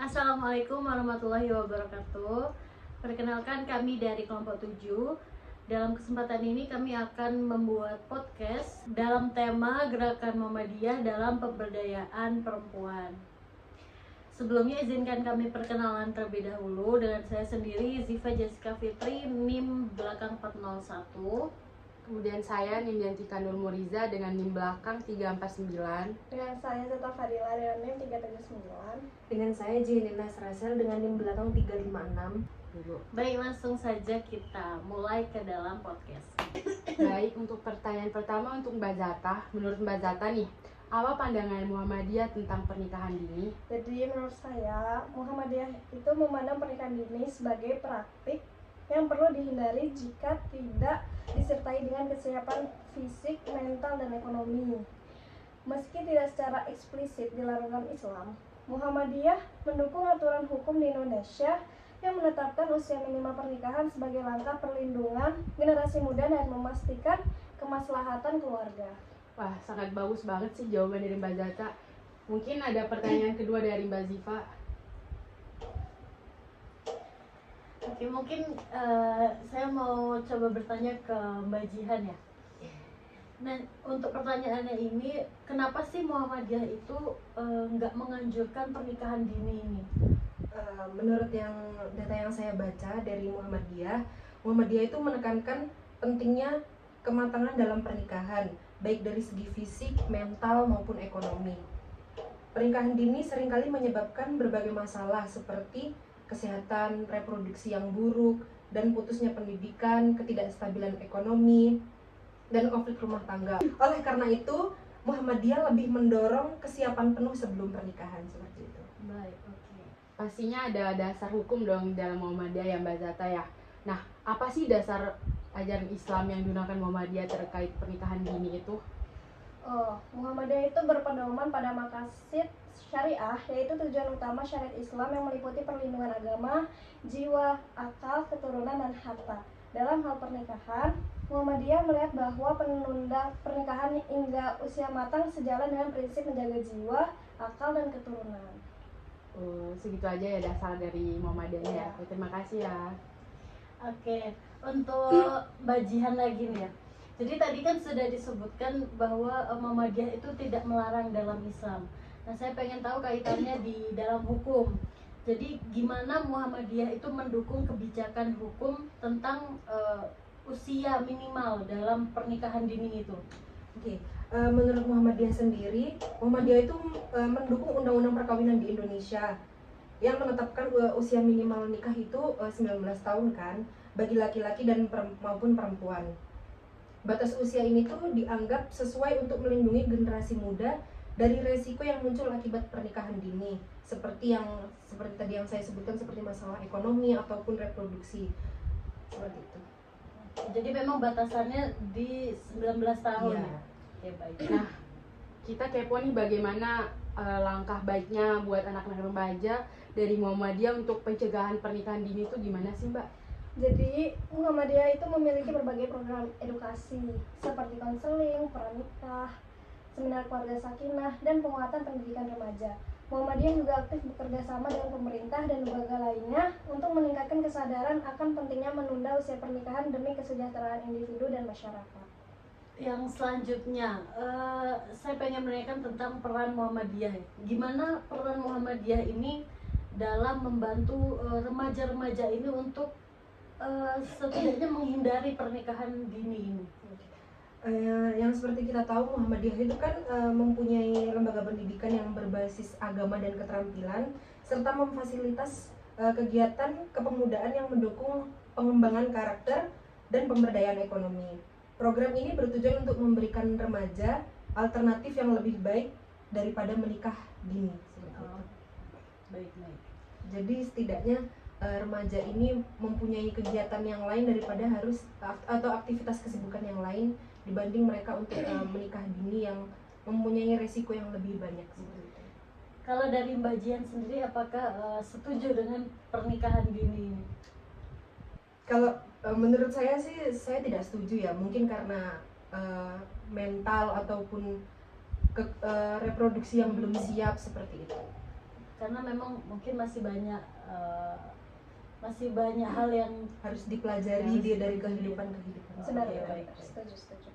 Assalamualaikum warahmatullahi wabarakatuh. Perkenalkan, kami dari kelompok 7. Dalam kesempatan ini kami akan membuat podcast dalam tema Gerakan Muhammadiyah dalam Pemberdayaan Perempuan. Sebelumnya izinkan kami perkenalan terlebih dahulu dengan saya sendiri, Ziva Jessica Fitri, NIM belakang 401. Kemudian saya Nimyantika Nur Muriza dengan NIM belakang 349. Dengan saya Zeta Fadila dengan NIM 379. Dengan saya Jenina Serasel dengan NIM belakang 356. Baik, langsung saja kita mulai ke dalam podcast. Baik, untuk pertanyaan pertama untuk Mbak Zata. Menurut Mbak Zata nih, apa pandangan Muhammadiyah tentang pernikahan dini? Jadi menurut saya Muhammadiyah itu memandang pernikahan dini sebagai praktik yang perlu dihindari jika tidak disertai dengan kesiapan fisik, mental, dan ekonomi. Meski tidak secara eksplisit dilarang dalam Islam, Muhammadiyah mendukung aturan hukum di Indonesia yang menetapkan usia minimal pernikahan sebagai langkah perlindungan generasi muda dan memastikan kemaslahatan keluarga. Wah, sangat bagus banget sih jawaban dari Mbak Zata. Mungkin ada pertanyaan kedua dari Mbak Ziva. Oke, mungkin saya mau coba bertanya ke Mbak Jihan ya. Nah, untuk pertanyaannya ini, kenapa sih Muhammadiyah itu nggak menganjurkan pernikahan dini ini? Menurut data yang saya baca dari Muhammadiyah itu menekankan pentingnya kematangan dalam pernikahan, baik dari segi fisik, mental maupun ekonomi. Pernikahan dini seringkali menyebabkan berbagai masalah seperti kesehatan reproduksi yang buruk dan putusnya pendidikan, ketidakstabilan ekonomi, dan konflik rumah tangga. Oleh karena itu, Muhammadiyah lebih mendorong kesiapan penuh sebelum pernikahan seperti itu. Baik, oke. Pastinya ada dasar hukum dong dalam Muhammadiyah ya Mbak Zata ya. Nah, apa sih dasar ajaran Islam yang digunakan Muhammadiyah terkait pernikahan dini itu? Muhammadiyah itu berpedoman pada maqasid syariah, yaitu tujuan utama syariat Islam yang meliputi perlindungan agama, jiwa, akal, keturunan, dan harta. Dalam hal pernikahan, Muhammadiyah melihat bahwa penunda pernikahan hingga usia matang sejalan dengan prinsip menjaga jiwa, akal, dan keturunan. Segitu aja ya dasar dari Muhammadiyah ya. Terima kasih ya. Oke, untuk Mbak Jihan lagi nih ya. Jadi tadi kan sudah disebutkan bahwa Muhammadiyah itu tidak melarang dalam Islam. Nah, saya pengen tahu kaitannya di dalam hukum. Jadi gimana Muhammadiyah itu mendukung kebijakan hukum tentang usia minimal dalam pernikahan dini itu? Oke, menurut Muhammadiyah sendiri, Muhammadiyah itu mendukung undang-undang perkawinan di Indonesia yang menetapkan usia minimal nikah itu 19 tahun kan, bagi laki-laki dan maupun perempuan. Batas usia ini tuh dianggap sesuai untuk melindungi generasi muda dari resiko yang muncul akibat pernikahan dini, seperti tadi yang saya sebutkan, seperti masalah ekonomi ataupun reproduksi. Seperti itu. Jadi memang batasannya di 19 tahun Iya. ya? Oke, baik. Nah, kita kepo nih bagaimana langkah baiknya buat anak-anak remaja dari Muhammadiyah untuk pencegahan pernikahan dini itu gimana sih Mbak? Jadi Muhammadiyah itu memiliki berbagai program edukasi seperti konseling, pranikah, seminar keluarga sakinah, dan penguatan pendidikan remaja. Muhammadiyah juga aktif bekerja sama dengan pemerintah dan lembaga lainnya untuk meningkatkan kesadaran akan pentingnya menunda usia pernikahan demi kesejahteraan individu dan masyarakat. Yang selanjutnya, saya pengen menanyakan tentang peran Muhammadiyah. Gimana peran Muhammadiyah ini dalam membantu remaja-remaja ini untuk setidaknya menghindari pernikahan dini ini? Yang seperti kita tahu, Muhammadiyah itu kan mempunyai lembaga pendidikan yang berbasis agama dan keterampilan, serta memfasilitas kegiatan kepemudaan yang mendukung pengembangan karakter dan pemberdayaan ekonomi. Program ini bertujuan untuk memberikan remaja alternatif yang lebih baik daripada menikah dini. Seperti itu. Baik. Jadi setidaknya remaja ini mempunyai kegiatan yang lain daripada atau aktivitas kesibukan yang lain dibanding mereka untuk menikah dini yang mempunyai resiko yang lebih banyak. Kalau dari Mbak Jian sendiri, apakah setuju dengan pernikahan dini ini? Kalau menurut saya sih, saya tidak setuju ya. Mungkin karena mental ataupun reproduksi yang belum siap seperti itu. karena memang mungkin masih banyak hal yang Harus dipelajari dia dari kehidupan. Sebenarnya Oke, baik. setuju.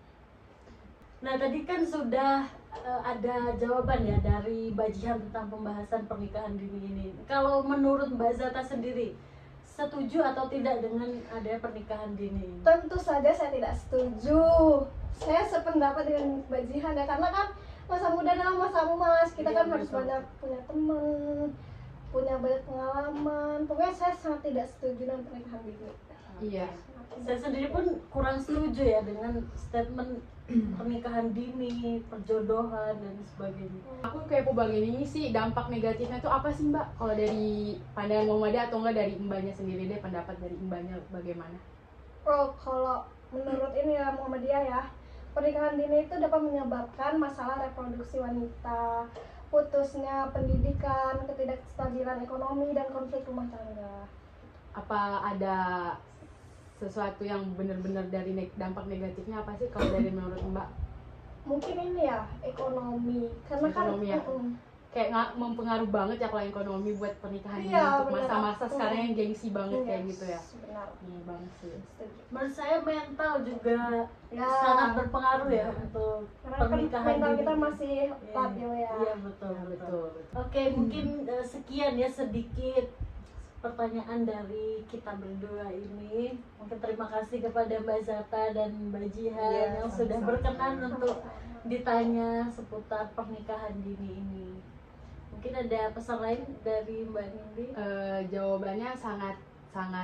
Nah, tadi kan sudah ada jawaban ya dari Mbak Jihan tentang pembahasan pernikahan dini ini. Kalau menurut Mbak Zata sendiri, setuju atau tidak dengan adanya pernikahan dini? Tentu saja saya tidak setuju. Saya sependapat dengan Mbak Jihan ya, karena kan masa muda adalah masa emas. Kita Iya, kan harus betul. banyak punya teman, punya banyak pengalaman. Pokoknya saya sangat tidak setuju dengan pernikahan dini. Iya. Saya sendiri pun kurang setuju ya dengan statement pernikahan dini, perjodohan dan sebagainya. Aku kepo bagian ini sih, dampak negatifnya itu apa sih Mbak? Kalau dari pandangan Muhammadiyah atau enggak dari Mbaknya sendiri deh, pendapat dari Mbaknya bagaimana? Oh, kalau menurut ini ya Muhammadiyah ya, pernikahan dini itu dapat menyebabkan masalah reproduksi wanita, putusnya pendidikan, ketidakstabilan ekonomi, dan konflik rumah tangga. Apa ada sesuatu yang benar-benar dari dampak negatifnya apa sih kalau dari menurut Mbak? Mungkin ini ya, ekonomi. Karena Ekonomi ya? kan Kayak nggak mempengaruhi banget ya kalau ekonomi buat pernikahan ini Iya, untuk benar. masa-masa sekarang yang gengsi banget Iya, kayak gitu ya. Benar. Iya banget sih. Setuju. Menurut saya mental juga Ya. sangat berpengaruh ya untuk Karena kan pernikahan mental dini. kita masih Iya. labil ya. Iya, betul. Betul. Oke, mungkin sekian ya sedikit pertanyaan dari kita berdua ini. Mungkin terima kasih kepada Mbak Zata dan Mbak Jihan Iya, yang sudah sama-sama. berkenan untuk ditanya seputar pernikahan dini ini. Mungkin ada pesan lain dari Mbak Nindi? Jawabannya sangat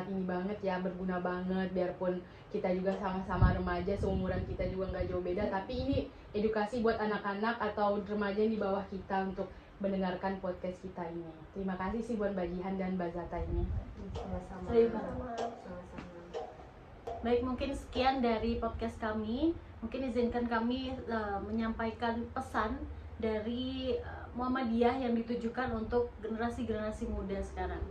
ini banget ya, berguna banget, biarpun kita juga sama-sama remaja, seumuran kita juga nggak jauh beda, tapi ini edukasi buat anak-anak atau remaja yang di bawah kita untuk mendengarkan podcast kita ini. Terima kasih sih buat Mbak Jihan dan Mbak Zata ini. Sama-sama. Terima. Sama-sama. Baik, mungkin sekian dari podcast kami. Mungkin izinkan kami menyampaikan pesan dari Muhammadiyah yang ditujukan untuk generasi-generasi muda sekarang.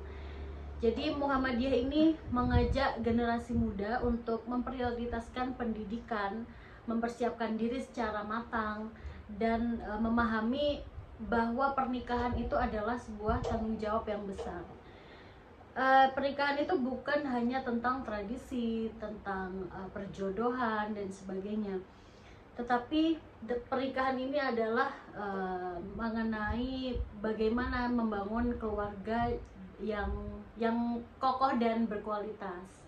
Jadi Muhammadiyah ini mengajak generasi muda untuk memprioritaskan pendidikan, mempersiapkan diri secara matang, dan memahami bahwa pernikahan itu adalah sebuah tanggung jawab yang besar. Pernikahan itu bukan hanya tentang tradisi, tentang perjodohan dan sebagainya, tetapi pernikahan ini adalah mengenai bagaimana membangun keluarga yang kokoh dan berkualitas.